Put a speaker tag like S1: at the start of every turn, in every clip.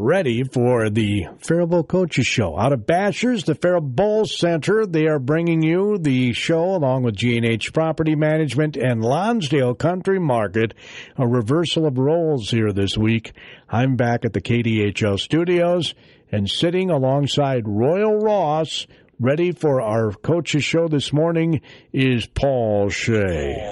S1: ready for the Faribault Coaches Show. Out of Bashers, the Faribault Center, they are bringing you the show along with G&H Property Management and Lonsdale Country Market. A reversal of roles here this week. I'm back at the KDHL studios and sitting alongside Royal Ross. Ready for our Coaches Show this morning is Paul Shea.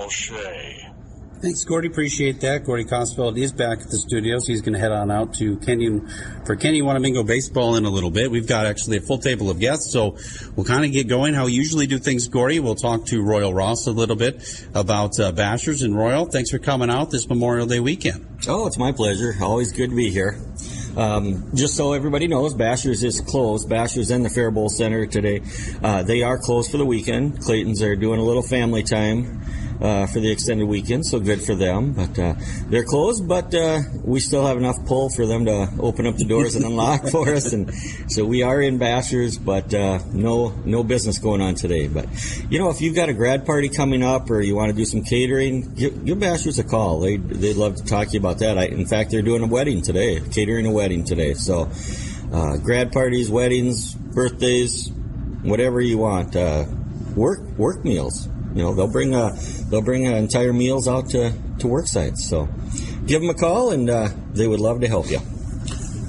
S2: Thanks, Gordy. Appreciate that. Gordy Cosfeld is back at the studios. He's going to head on out to Kenyon for Kenny Wanamingo baseball in a little bit. We've got actually a full table of guests, so we'll kind of get going how we usually do things, Gordy. We'll talk to Royal Ross a little bit about Bashers and Royal. Thanks for coming out this Memorial Day weekend.
S3: Oh, it's my pleasure. Always good to be here. Just so everybody knows, Bashers is closed. Bashers and the Faribault Center today, they are closed for the weekend. Claytons are doing a little family time for the extended weekend, so good for them. But they're closed, but we still have enough pull for them to open up the doors and unlock for us. And so we are in Bashers, but no business going on today. But, you know, if you've got a grad party coming up or you want to do some catering, give Bashers a call. They'd love to talk to you about that. In fact, they're doing a wedding today, catering a wedding today. So grad parties, weddings, birthdays, whatever you want. Work meals. You know, they'll bring entire meals out to work sites. So give them a call, and they would love to help you.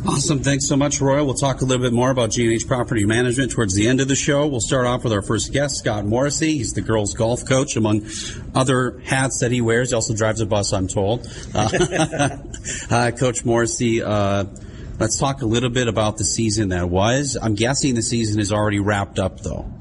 S2: Awesome. Thanks so much, Roy. We'll talk a little bit more about G&H Property Management towards the end of the show. We'll start off with our first guest, Scott Morrissey. He's the girls' golf coach, among other hats that he wears. He also drives a bus, I'm told. Coach Morrissey, let's talk a little bit about the season that was. I'm guessing the season is already wrapped up, though.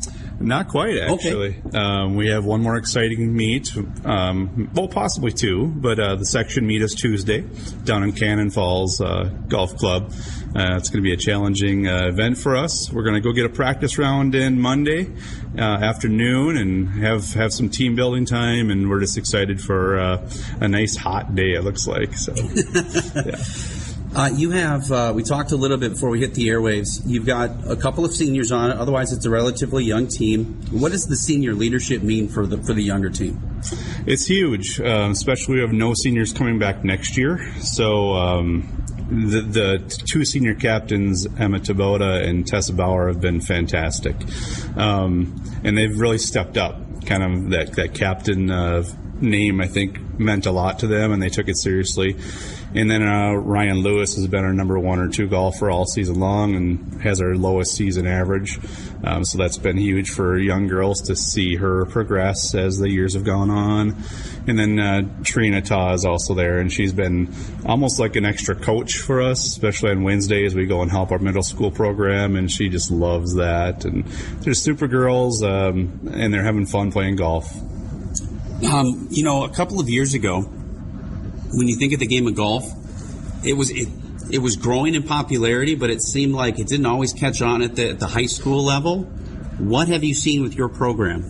S4: Not quite, actually. Okay. We have one more exciting meet, well, possibly two, but the section meet is Tuesday down in Cannon Falls Golf Club. It's going to be a challenging event for us. We're going to go get a practice round in Monday afternoon and have some team building time, and we're just excited for a nice hot day, it looks like. So, yeah.
S2: You have, we talked a little bit before we hit the airwaves, you've got a couple of seniors on it, otherwise it's a relatively young team. What does the senior leadership mean for the younger team?
S4: It's huge, especially we have no seniors coming back next year. So the two senior captains, Emma Taboda and Tessa Bauer, have been fantastic. And they've really stepped up. Kind of that captain name, I think, meant a lot to them, and they took it seriously. And then Ryan Lewis has been our number one or two golfer all season long and has our lowest season average. So that's been huge for young girls to see her progress as the years have gone on. And then Trina Ta is also there, and she's been almost like an extra coach for us, especially on Wednesdays. We go and help our middle school program, and she just loves that. And they're super girls, and they're having fun playing golf.
S2: You know, a couple of years ago, when you think of the game of golf, it was growing in popularity, but it seemed like it didn't always catch on at the high school level. What have you seen with your program?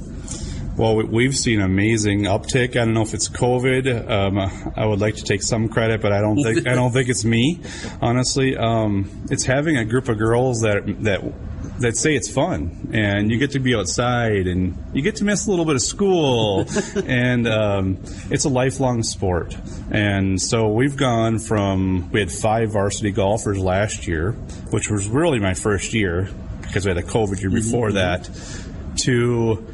S4: Well, we've seen amazing uptick. I don't know if it's COVID. I would like to take some credit, but I don't think it's me. Honestly, it's having a group of girls that say it's fun, and you get to be outside, and you get to miss a little bit of school, and it's a lifelong sport. And so we've gone from, we had 5 varsity golfers last year, which was really my first year because we had a COVID year before that, to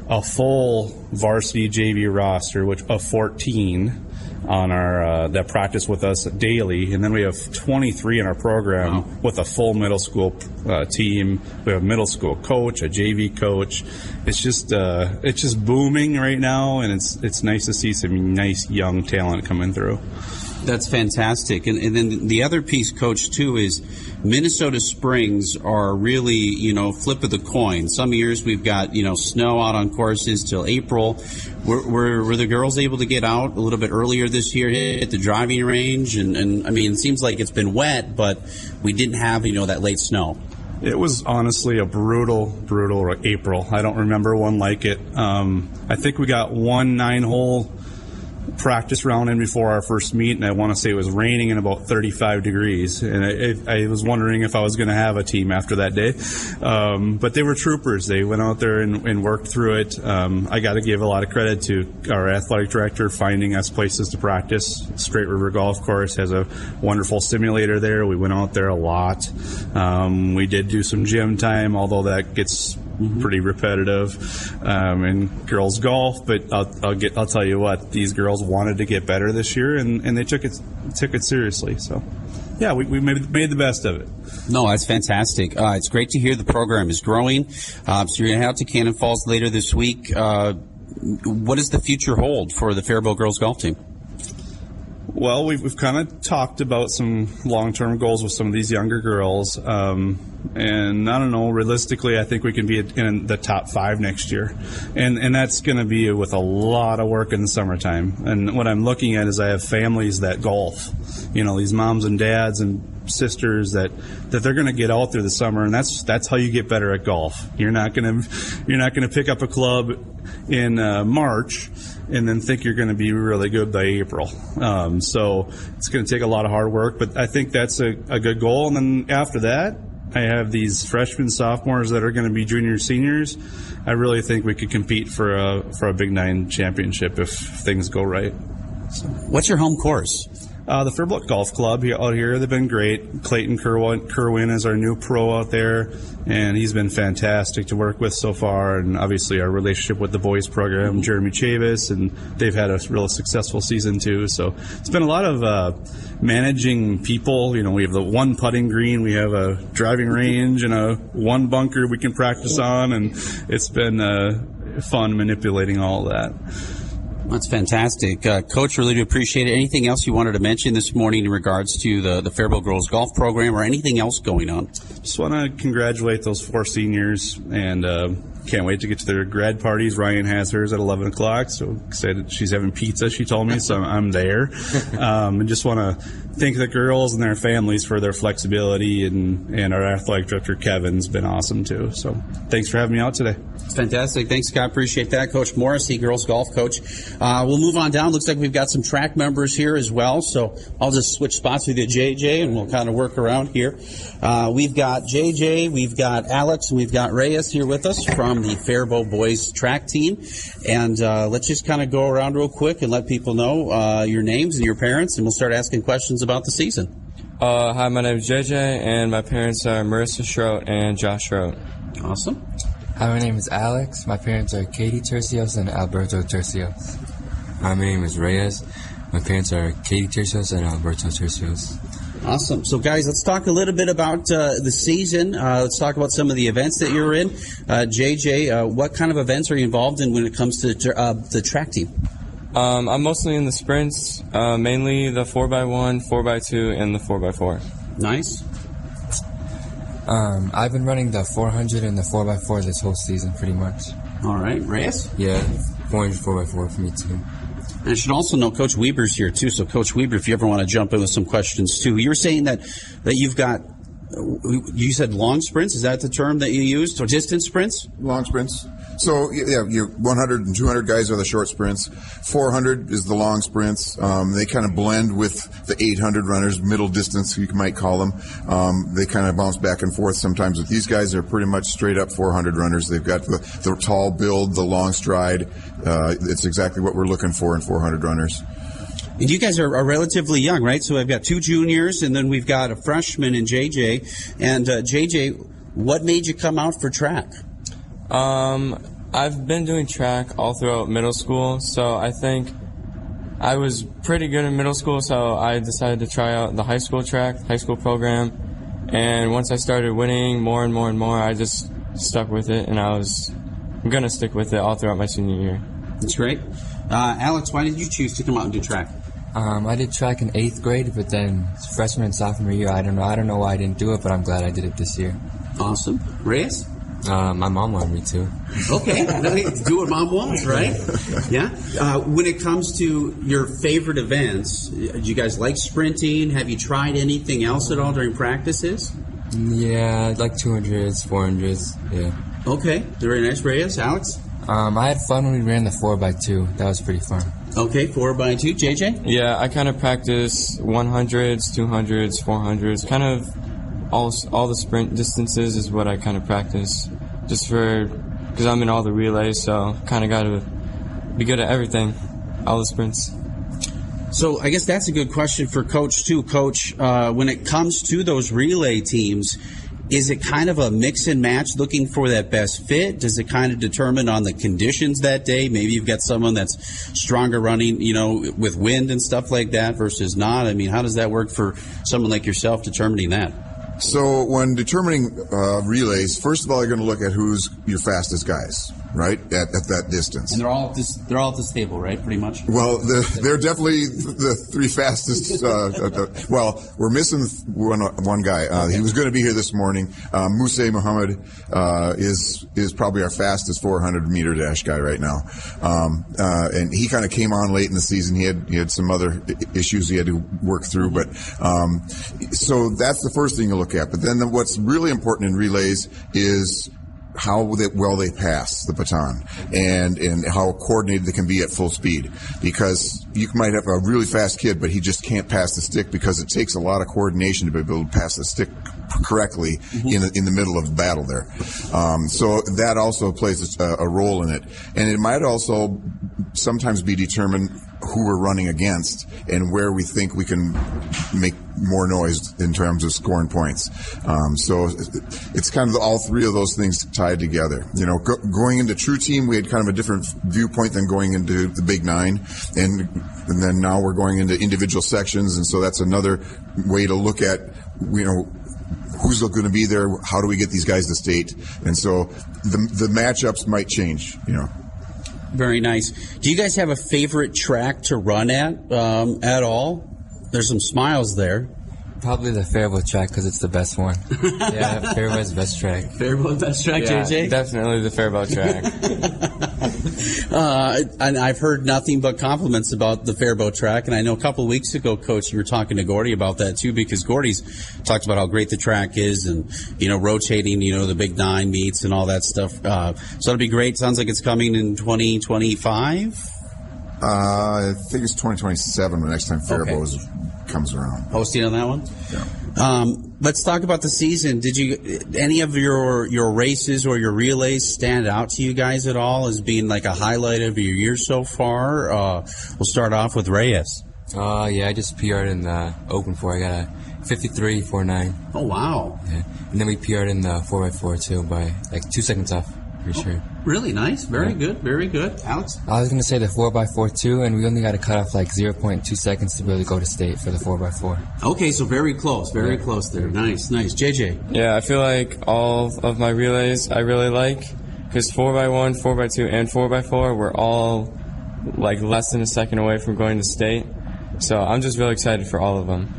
S4: a full varsity JV roster, which of 14 on our that practice with us daily, and then we have 23 in our program with a full middle school team. We have a middle school coach, a JV coach. It's just booming right now, and it's nice to see some nice young talent coming through.
S2: That's fantastic. And then the other piece, Coach, too, is Minnesota Springs are really, you know, flip of the coin. Some years we've got, you know, snow out on courses till April. Were the girls able to get out a little bit earlier this year at the driving range? And I mean, it seems like it's been wet, but we didn't have, you know, that late snow.
S4: It was honestly a brutal April. I don't remember one like it. I think we got one 9-hole practice round in before our first meet, and I want to say it was raining and about 35 degrees, and I was wondering if I was going to have a team after that day. But they were troopers. They went out there and worked through it. I got to give a lot of credit to our athletic director finding us places to practice. Straight River Golf Course has a wonderful simulator there. We went out there a lot. We did do some gym time, although that gets pretty repetitive, in girls golf, but I'll tell you what, these girls wanted to get better this year, and they took it seriously. So, yeah, we made the best of it.
S2: No, that's fantastic. It's great to hear the program is growing. So you're going to head out to Cannon Falls later this week. What does the future hold for the Faribault girls golf team?
S4: Well, we've kind of talked about some long-term goals with some of these younger girls, and I don't know, realistically, I think we can be in the top 5 next year, and that's going to be with a lot of work in the summertime. And what I'm looking at is I have families that golf, these moms and dads and sisters that they're going to get out there this summer, and that's how you get better at golf. You're not going to pick up a club in March and then think you're going to be really good by April. So it's going to take a lot of hard work, but I think that's a good goal. And then after that, I have these freshmen, sophomores that are going to be juniors, seniors. I really think we could compete for a Big 9 championship if things go right. So.
S2: What's your home course?
S4: The Faribault Golf Club out here, they've been great. Clayton Kerwin is our new pro out there, and he's been fantastic to work with so far. And obviously our relationship with the boys program, Jeremy Chavis, and they've had a real successful season too. So it's been a lot of managing people. We have the one putting green, we have a driving range, and a one bunker we can practice on, and it's been fun manipulating all of that.
S2: That's fantastic. Coach, really do appreciate it. Anything else you wanted to mention this morning in regards to the Faribault Girls Golf Program or anything else going on?
S4: Just want to congratulate those 4 seniors, and can't wait to get to their grad parties. Ryan has hers at 11 o'clock, so excited. She's having pizza, she told me, so I'm there. And just want to thank the girls and their families for their flexibility, and our athletic director, Kevin's been awesome too. So thanks for having me out today.
S2: It's fantastic. Thanks, Scott. Appreciate that. Coach Morrissey, girls golf coach. We'll move on down. Looks like we've got some track members here as well, so I'll just switch spots with you, JJ, and we'll kind of work around here. We've got JJ, we've got Alex, and we've got Reyes here with us from the Faribault boys track team. And let's just kind of go around real quick and let people know your names and your parents, and we'll start asking questions about the season.
S5: Hi, my name is JJ, and my parents are Marissa Schroet and Josh Schroet.
S2: Awesome.
S6: Hi, my name is Alex. My parents are Katie Tercios and Alberto Tercios.
S7: Hi, my name is Reyes. My parents are Katie Tercios and Alberto Tercios.
S2: Awesome. So, guys, let's talk a little bit about the season. Let's talk about some of the events that you're in. JJ, what kind of events are you involved in when it comes to the track team?
S5: I'm mostly in the sprints, mainly the 4x1, 4x2, and the 4x4.
S2: Nice.
S6: I've been running the 400 and the 4x4 this whole season, pretty much.
S2: All right. Reyes?
S7: Yeah, 400, 4x4 for me, too.
S2: And I should also know Coach Weber's here, too. So, Coach Weber, if you ever want to jump in with some questions, too. You were saying that you've got, you said long sprints? Is that the term that you used? Or distance sprints?
S8: Long sprints. So, yeah, your 100 and 200 guys are the short sprints. 400 is the long sprints. They kind of blend with the 800 runners, middle distance, you might call them. They kind of bounce back and forth sometimes. But these guys are pretty much straight up 400 runners. They've got the tall build, the long stride. It's exactly what we're looking for in 400 runners.
S2: And you guys are relatively young, right? So I've got 2 juniors, and then we've got a freshman in JJ. And JJ, what made you come out for track?
S5: I've been doing track all throughout middle school, so I think I was pretty good in middle school, so I decided to try out the high school track, high school program. And once I started winning more and more and more, I just stuck with it, and I'm going to stick with it all throughout my senior year.
S2: That's great. Alex, why did you choose to come out and do track?
S6: I did track in 8th grade, but then freshman and sophomore year, I don't know why I didn't do it, but I'm glad I did it this year.
S2: Awesome. Reyes?
S7: My mom wanted me to.
S2: Okay. Do what mom wants, right? Yeah. When it comes to your favorite events, do you guys like sprinting? Have you tried anything else at all during practices?
S7: Yeah, like 200s, 400s, yeah.
S2: Okay. Very nice. Reyes? Alex?
S6: I had fun when we ran the 4x2. That was pretty fun.
S2: Okay, 4x2. JJ?
S5: Yeah, I kind of practice 100s, 200s, 400s, kind of all the sprint distances is what I kind of practice, just because I'm in all the relays, so kind of got to be good at everything, all the sprints.
S2: So I guess that's a good question for Coach, too. Coach, when it comes to those relay teams, is it kind of a mix and match looking for that best fit? Does it kind of determine on the conditions that day? Maybe you've got someone that's stronger running, with wind and stuff like that versus not. I mean, how does that work for someone like yourself determining that?
S8: So when determining relays, first of all, you're going to look at who's your fastest guys, right, at that distance.
S2: And they're all at this table, right, pretty much?
S8: Well, they're definitely the three fastest. Well, we're missing one guy. He was going to be here this morning. Mousseh Mohammed is probably our fastest 400-meter dash guy right now. And he kind of came on late in the season. He had some other issues he had to work through. But so that's the first thing you look at. But then what's really important in relays is how well they pass the baton and how coordinated they can be at full speed. Because you might have a really fast kid, but he just can't pass the stick because it takes a lot of coordination to be able to pass the stick correctly in the middle of the battle there. So that also plays a role in it. And it might also sometimes be determined who we're running against and where we think we can make more noise in terms of scoring points. So it's kind of all three of those things tied together. Going into True Team, we had kind of a different viewpoint than going into the Big Nine. And then now we're going into individual sections. And so that's another way to look at, who's going to be there? How do we get these guys to state? And so the matchups might change,
S2: Very nice. Do you guys have a favorite track to run at all? There's some smiles there.
S6: Probably the Faribault track because it's the best one. Yeah, Faribault's the best track.
S2: Faribault best track,
S5: Yeah,
S2: JJ?
S5: definitely the Faribault track.
S2: And I've heard nothing but compliments about the Faribault track. And I know a couple of weeks ago, Coach, you were talking to Gordy about that too, because Gordy's talked about how great the track is and, rotating, the Big Nine meets and all that stuff. So it'll be great. Sounds like it's coming in 2025.
S8: I think it's 2027 the next time Faribault comes around.
S2: Hosting on that one?
S8: Yeah.
S2: Let's talk about the season. Did any of your races or your relays stand out to you guys at all as being like a highlight of your year so far? We'll start off with Reyes.
S6: Yeah, I just PR'd in the Open 4. I got a 53.49.
S2: Oh, wow.
S6: Yeah. And then we PR'd in the 4x4 too by like 2 seconds off, for sure.
S2: Really nice. Very good. Very good. Alex?
S6: I was going to say the 4x4 too, and we only got to cut off like 0.2 seconds to really go to state for the 4x4.
S2: Okay, so very close. Very close there. Nice. JJ?
S5: Yeah, I feel like all of my relays I really like, because 4x1, 4x2, and 4x4 were all like less than a second away from going to state. So I'm just really excited for all of them.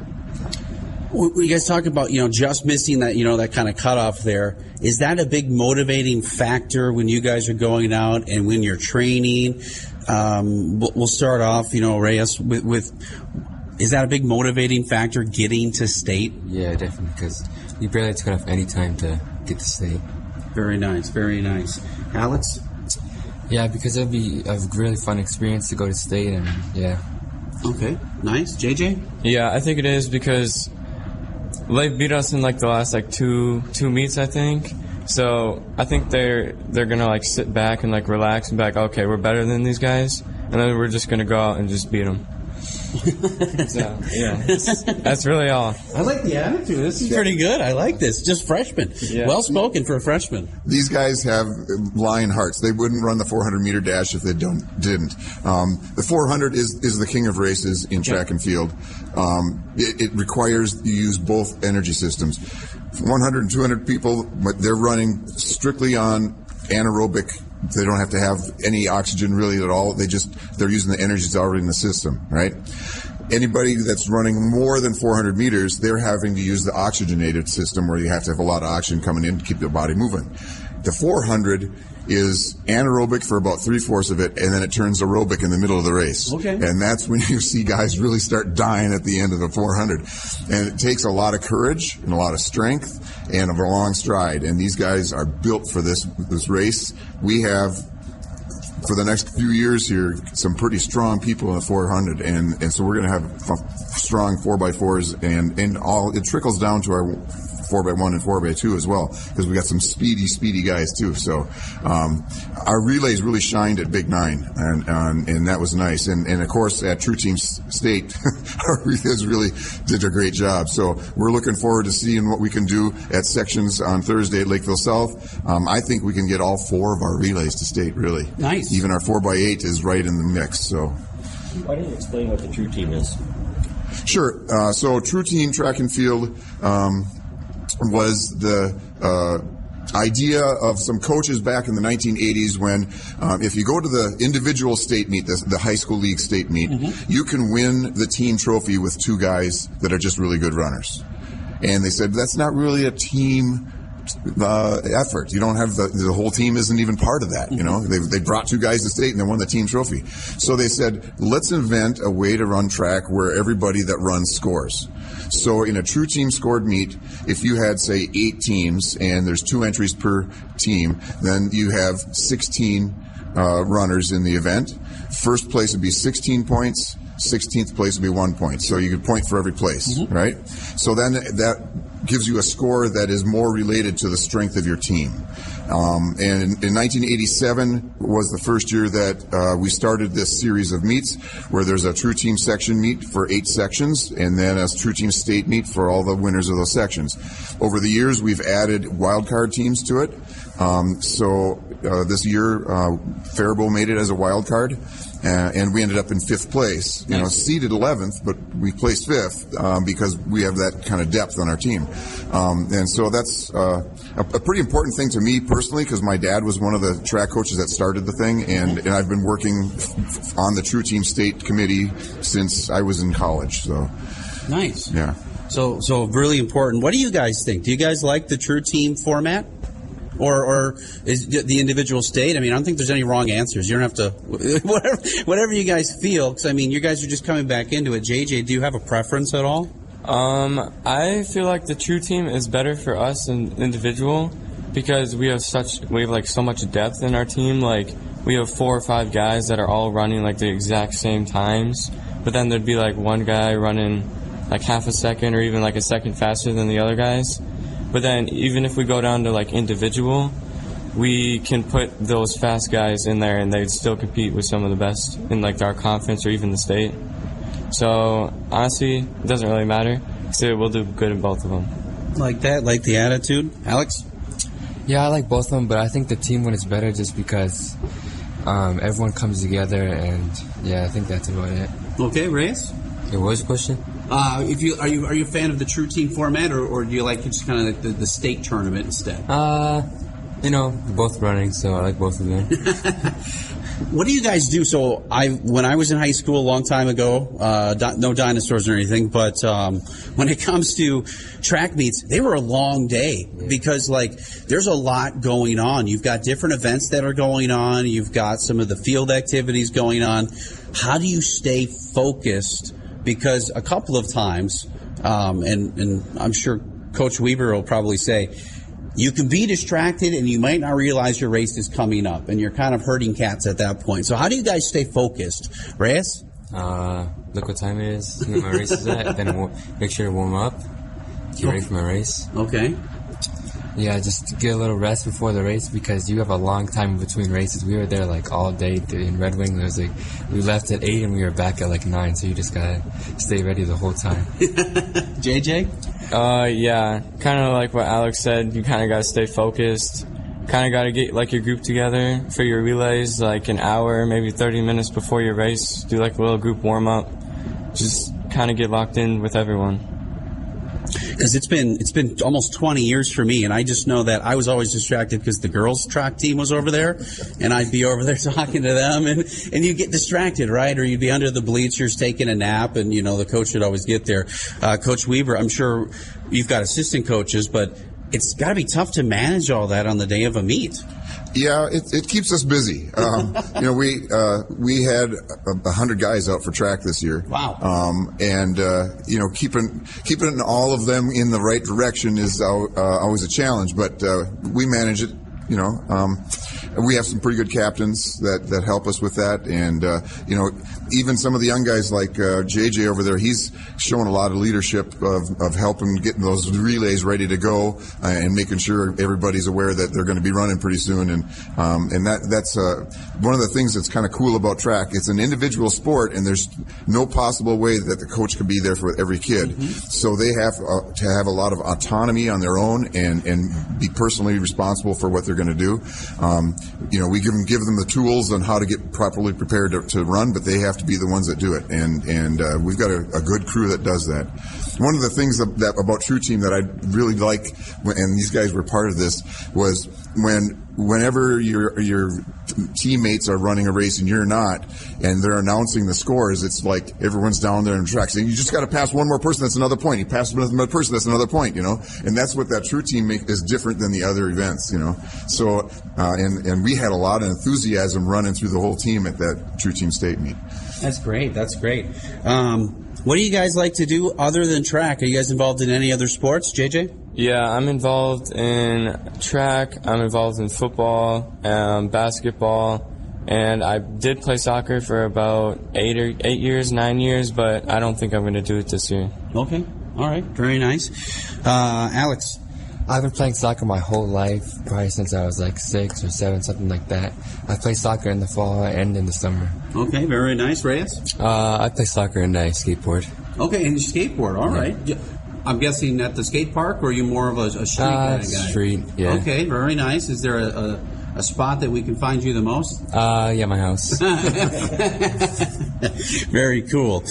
S2: You guys talk about, just missing that, that kind of cutoff there. Is that a big motivating factor when you guys are going out and when you're training? We'll start off, Reyes, with is that a big motivating factor getting to state?
S6: Yeah, definitely, because we barely had to cut off any time to get to state.
S2: Very nice, very nice. Alex?
S6: Yeah, because it'll be a really fun experience to go to state, and yeah.
S2: Okay, nice. JJ?
S5: Yeah, I think it is because they've beat us in like the last like two meets, I think. So I think they're gonna like sit back and like relax and be like, okay, we're better than these guys, and then we're just gonna go out and just beat them. So yeah, that's really all.
S2: I like the attitude. This is pretty good. I like this. Just freshmen. Yeah. Well spoken for a freshman.
S8: These guys have lion hearts. They wouldn't run the 400-meter dash if they didn't. The 400 is the king of races in track and field. It requires you use both energy systems. 100 and 200 people, but they're running strictly on anaerobic. They don't have to have any oxygen really at all. They're using the energy that's already in the system, right? Anybody that's running more than 400 meters, they're having to use the oxygenated system where you have to have a lot of oxygen coming in to keep the body moving. The 400 is anaerobic for about 3/4 of it, and then it turns aerobic in the middle of the race.
S2: Okay.
S8: And that's when you see guys really start dying at the end of the 400. And it takes a lot of courage and a lot of strength and a long stride. And these guys are built for this race. We have for the next few years here, some pretty strong people in the 400, and so we're going to have strong 4x4s, and all it trickles down to our 4x1 and 4x2 as well, because we got some speedy guys too. So our relays really shined at Big 9, and that was nice. And of course at True Team State, our relays really did a great job. So we're looking forward to seeing what we can do at sections on Thursday at Lakeville South. I think we can get all 4 of our relays to state. Really
S2: nice.
S8: Even our 4x8 is right in the mix. So
S3: why don't you explain what the True Team is?
S8: Sure. So True Team Track and Field was the idea of some coaches back in the 1980s when if you go to the individual state meet, the high school league state meet, you can win the team trophy with 2 guys that are just really good runners. And they said that's not really a team effort. You don't have the whole team isn't even part of that. You know, they brought 2 guys to state and they won the team trophy. So they said, let's invent a way to run track where everybody that runs scores. So in a True Team scored meet, if you had, say, 8 teams and there's 2 entries per team, then you have 16 runners in the event. First place would be 16 points. 16th place would be 1 point. So you could point for every place, right? So then that gives you a score that is more related to the strength of your team. And in 1987 was the first year that we started this series of meets where there's a True Team section meet for 8 sections and then a True Team state meet for all the winners of those sections. Over the years, we've added wildcard teams to it. So this year, Faribault made it as a wild card. And we ended up in 5th place, you know, seeded 11th, but we placed 5th because we have that kind of depth on our team. And so that's a pretty important thing to me personally, because my dad was one of the track coaches that started the thing, and I've been working on the True Team State Committee since I was in college. So
S2: nice.
S8: Yeah.
S2: So really important. What do you guys think? Do you guys like the True Team format? Or is the individual state? I mean, I don't think there's any wrong answers. You don't have to, whatever you guys feel, because, I mean, you guys are just coming back into it. JJ, do you have a preference at all?
S5: I feel like the True Team is better for us in individual because we have like so much depth in our team. Like, we have 4 or 5 guys that are all running like the exact same times, but then there'd be like one guy running like half a second or even like a second faster than the other guys. But then even if we go down to like individual, we can put those fast guys in there and they'd still compete with some of the best in like our conference or even the state. So honestly, it doesn't really matter. So we'll do good in both of them.
S2: Like that, like the attitude, Alex?
S6: Yeah, I like both of them, but I think the team one is better just because everyone comes together, and yeah, I think that's about it.
S2: Okay, Reyes?
S6: What was the question?
S2: Are you a fan of the True Team format, or do you like just kind of like the state tournament instead?
S6: You know, both running, so I like both of them.
S2: What do you guys do? So when I was in high school a long time ago, no dinosaurs or anything, but when it comes to track meets, they were a long day because like there's a lot going on. You've got different events that are going on. You've got some of the field activities going on. How do you stay focused? Because a couple of times, and I'm sure Coach Weaver will probably say, you can be distracted and you might not realize your race is coming up and you're kind of herding cats at that point. So how do you guys stay focused? Reyes?
S7: Look what time it is, where my race is at, then make sure to warm up, get ready for my race.
S2: Okay.
S6: Yeah, just to get a little rest before the race because you have a long time between races. We were there like all day in Red Wing. It was like we left at 8 and we were back at like 9, so you just gotta stay ready the whole time.
S2: JJ?
S5: Yeah, kind of like what Alex said. You kind of gotta stay focused. Kind of gotta get like your group together for your relays, like an hour, maybe 30 minutes before your race. Do like a little group warm up. Just kind of get locked in with everyone.
S2: Because it's been almost 20 years for me, and I just know that I was always distracted because the girls' track team was over there, and I'd be over there talking to them, and you get distracted, right? Or you'd be under the bleachers taking a nap, and, you know, the coach would always get there. Coach Weaver, I'm sure you've got assistant coaches, but it's got to be tough to manage all that on the day of a meet.
S8: Yeah, it keeps us busy. You know, we had 100 guys out for track this year.
S2: Wow.
S8: And you know, keeping all of them in the right direction is always a challenge, but we manage it. You know, we have some pretty good captains that help us with that, and even some of the young guys like JJ over there, he's showing a lot of leadership of helping getting those relays ready to go and making sure everybody's aware that they're going to be running pretty soon, and that's one of the things that's kind of cool about track. It's an individual sport, and there's no possible way that the coach could be there for every kid. So they have to have a lot of autonomy on their own and be personally responsible for what they're going to do. We give them the tools on how to get properly prepared to run, but they have to be the ones that do it. And we've got a good crew that does that. One of the things about True Team that I really like, and these guys were part of this, was whenever your teammates are running a race and you're not, and they're announcing the scores, it's like everyone's down there in the track saying, you just got to pass one more person, that's another point. You pass another person, that's another point, And that's what that True Team is different than the other events, So, and we had a lot of enthusiasm running through the whole team at that True Team State meet.
S2: That's great. What do you guys like to do other than track? Are you guys involved in any other sports, JJ?
S5: Yeah, I'm involved in track, I'm involved in football, basketball, and I did play soccer for about 9 years, but I don't think I'm going to do it this year.
S2: Okay, all right, very nice. Alex?
S6: I've been playing soccer my whole life, probably since I was like 6 or 7, something like that. I play soccer in the fall and in the summer.
S2: Okay, very nice. Reyes?
S6: I play soccer and I skateboard.
S2: Okay, and you skateboard, all right. I'm guessing at the skate park, or are you more of a street kind of guy?
S6: Street, yeah.
S2: Okay, very nice. Is there a spot that we can find you the most?
S6: Yeah, my house.
S2: Very cool.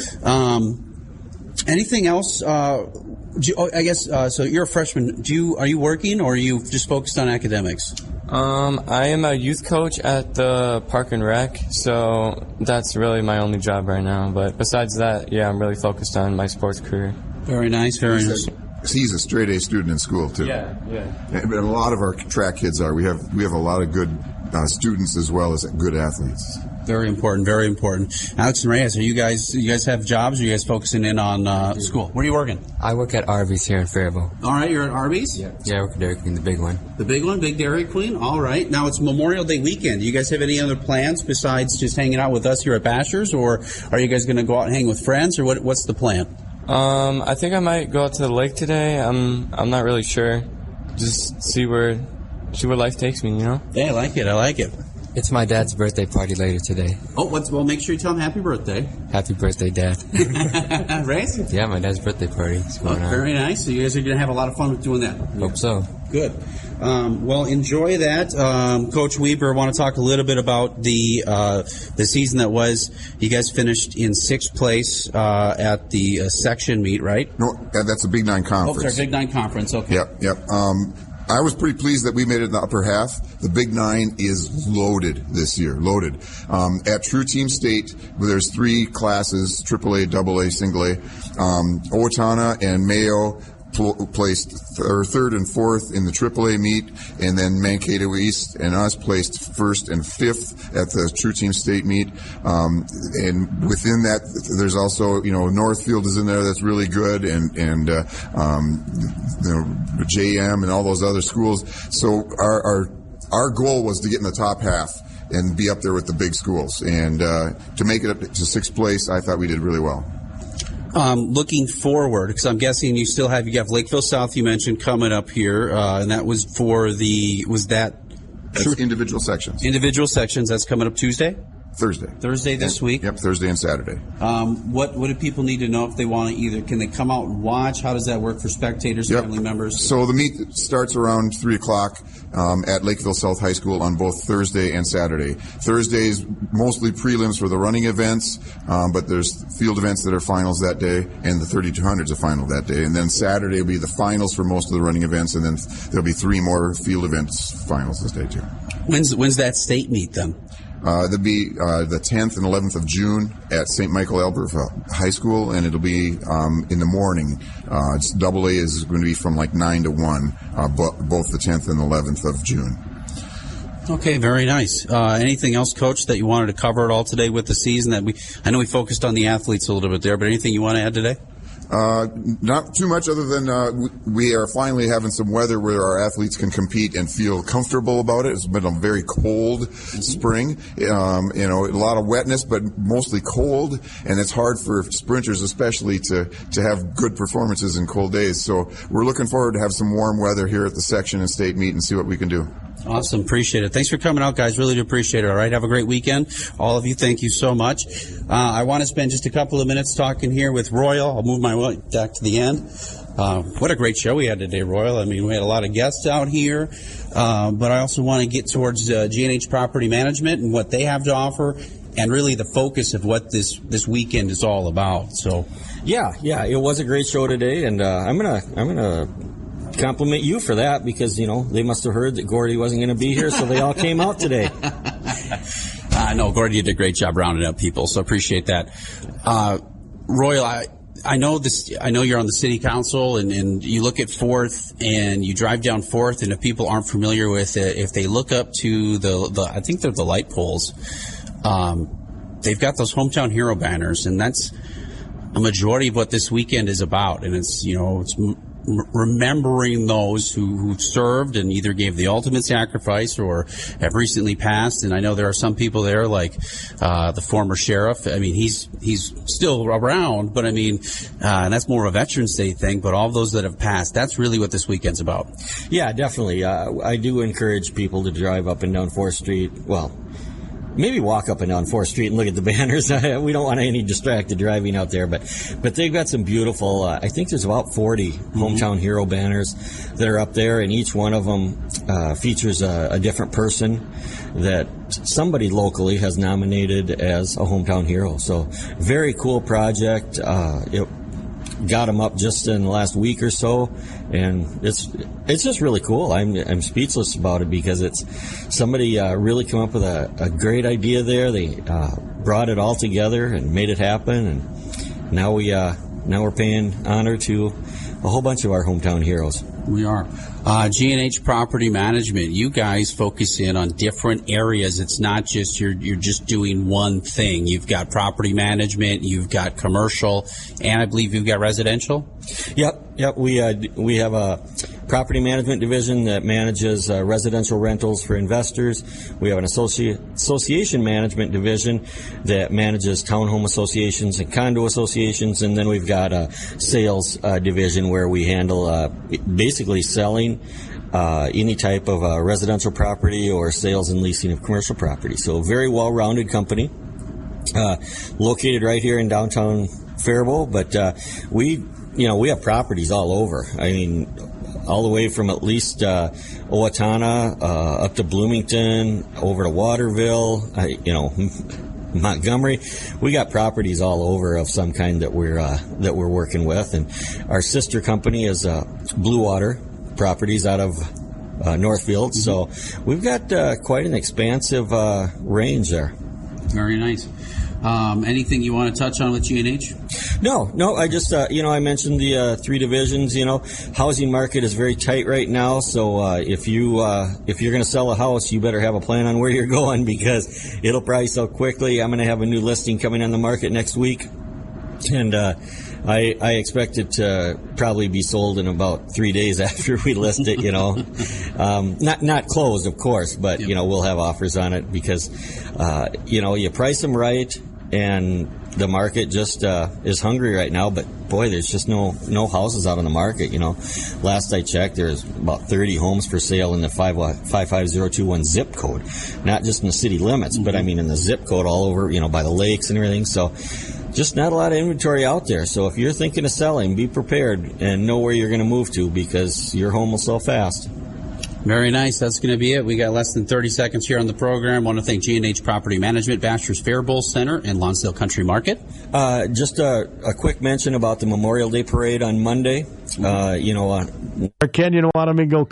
S2: Anything else? So you're a freshman. Are you working, or are you just focused on academics?
S5: I am a youth coach at the Park and Rec, so that's really my only job right now. But besides that, yeah, I'm really focused on my sports career.
S2: Very nice, very nice.
S8: He's a straight A student in school too.
S5: Yeah.
S8: But a lot of our track kids are. We have a lot of good students as well as good athletes.
S2: Very important, very important. Alex and Reyes, you guys have jobs? Or are you guys focusing in on school? Where are you working?
S6: I work at Arby's here in Faribault.
S2: All right, you're at Arby's?
S6: Yeah, I work at Dairy Queen, the big one.
S2: The big one, Big Dairy Queen? All right. Now it's Memorial Day weekend. Do you guys have any other plans besides just hanging out with us here at Bashers, or are you guys going to go out and hang with friends, or what's the plan?
S5: I think I might go out to the lake today. I'm not really sure. Just see where life takes me,
S2: Yeah, I like it.
S6: It's my dad's birthday party later today.
S2: Oh, well, make sure you tell him happy birthday.
S6: Happy birthday, Dad.
S2: Reyes?
S6: Yeah, my dad's birthday party is going on.
S2: Very nice. So you guys are going to have a lot of fun with doing that.
S6: Hope so.
S2: Good. Well, enjoy that. Coach Weber, I want to talk a little bit about the season that was. You guys finished in 6th place at the section meet, right?
S8: No, that's the Big Nine Conference.
S2: Oh, sorry, Big Nine Conference, okay.
S8: Yep. I was pretty pleased that we made it in the upper half. The Big Nine is loaded this year, loaded. At True Team State, there's 3 classes, AAA, AA, Single A. Owatonna and Mayo placed 3rd and 4th in the AAA meet, and then Mankato East and us placed 1st and 5th at the True Team State meet. And within that, there's also, Northfield is in there that's really good, and JM and all those other schools. So our goal was to get in the top half and be up there with the big schools. And to make it up to 6th place, I thought we did really well.
S2: Looking forward, because I'm guessing you have Lakeville South, you mentioned, coming up here, and that was
S8: That's individual sections.
S2: Individual sections, that's coming up Tuesday? Thursday this week?
S8: Yep, Thursday and Saturday.
S2: What do people need to know if they want to can they come out and watch? How does that work for spectators, family members?
S8: So the meet starts around 3 o'clock at Lakeville South High School on both Thursday and Saturday. Thursday is mostly prelims for the running events, but there's field events that are finals that day, and the 3200 is a final that day. And then Saturday will be the finals for most of the running events, and then there'll be 3 more field events finals this day too.
S2: When's that state meet then?
S8: There'll be the 10th and 11th of June at St. Michael Alberta High School, and it'll be in the morning. AA is going to be from like 9 to 1, both the 10th and 11th of June.
S2: Okay, very nice. Anything else, Coach, that you wanted to cover at all today with the season? I know we focused on the athletes a little bit there, but anything you want to add today?
S8: Not too much other than we are finally having some weather where our athletes can compete and feel comfortable about it. It's been a very cold spring, a lot of wetness, but mostly cold, and it's hard for sprinters especially to have good performances in cold days. So we're looking forward to have some warm weather here at the section and state meet and see what we can do.
S2: Awesome. Appreciate it. Thanks for coming out, guys. Really do appreciate it. All right. Have a great weekend. All of you, thank you so much. I want to spend just a couple of minutes talking here with Royal. I'll move my way back to the end. What a great show we had today, Royal. I mean, we had a lot of guests out here, but I also want to get towards G&H Property Management and what they have to offer, and really the focus of what this weekend is all about. So,
S3: yeah, it was a great show today, and I'm gonna compliment you for that, because they must have heard that Gordy wasn't going to be here, so they all came out today.
S2: No, Gordy did a great job rounding up people, so appreciate that. Royal, I know this. I know you're on the city council, and you look at 4th, and you drive down 4th, and if people aren't familiar with it, if they look up to the I think they're the light poles, they've got those hometown hero banners, and that's a majority of what this weekend is about, and it's remembering those who served and either gave the ultimate sacrifice or have recently passed. And I know there are some people there, like the former sheriff. I mean, he's still around, but I mean, and that's more of a Veterans Day thing. But all those that have passed, that's really what this weekend's about.
S3: Yeah, definitely. I do encourage people to drive up and down 4th Street. Well, maybe walk up and down 4th Street and look at the banners. We don't want any distracted driving out there, but they've got some beautiful, I think there's about 40 hometown hero banners that are up there, and each one of them features a different person that somebody locally has nominated as a hometown hero. So very cool project. It got them up just in the last week or so, and it's just really cool. I'm speechless about it, because it's somebody really come up with a great idea there. They brought it all together and made it happen, and now we're paying honor to a whole bunch of our hometown heroes.
S2: We are. G&H Property Management, you guys focus in on different areas. It's not just you're just doing one thing. You've got property management, you've got commercial, and I believe you've got residential?
S3: Yep. We have a property management division that manages residential rentals for investors. We have an association management division that manages townhome associations and condo associations, and then we've got a sales division where we handle basically selling any type of residential property or sales and leasing of commercial property. So a very well-rounded company, located right here in downtown Faribault, but we have properties all over. I mean, all the way from at least Owatonna up to Bloomington, over to Waterville, Montgomery. We got properties all over of some kind that we're working with, and our sister company is Blue Water Properties out of Northfield. So we've got quite an expansive range there.
S2: Very nice. Anything you want to touch on with G&H?
S3: No. I just, I mentioned the 3 divisions. Housing market is very tight right now. So if you're going to sell a house, you better have a plan on where you're going, because it'll probably sell quickly. I'm going to have a new listing coming on the market next week, and I expect it to probably be sold in about 3 days after we list it. Not closed, of course, but we'll have offers on it, because you price them right. And the market just is hungry right now, but boy, there's just no houses out on the market. Last I checked, there's about 30 homes for sale in the 55021 zip code, not just in the city limits, but I mean in the zip code all over, by the lakes and everything. So just not a lot of inventory out there. So if you're thinking of selling, be prepared and know where you're going to move to, because your home will sell fast.
S2: Very nice. That's going to be it. We got less than 30 seconds here on the program. I want to thank G&H Property Management, Bashers Faribault Center, and Lonsdale Country Market.
S3: Just a quick mention about the Memorial Day Parade on Monday.
S1: Ken, you don't want me to go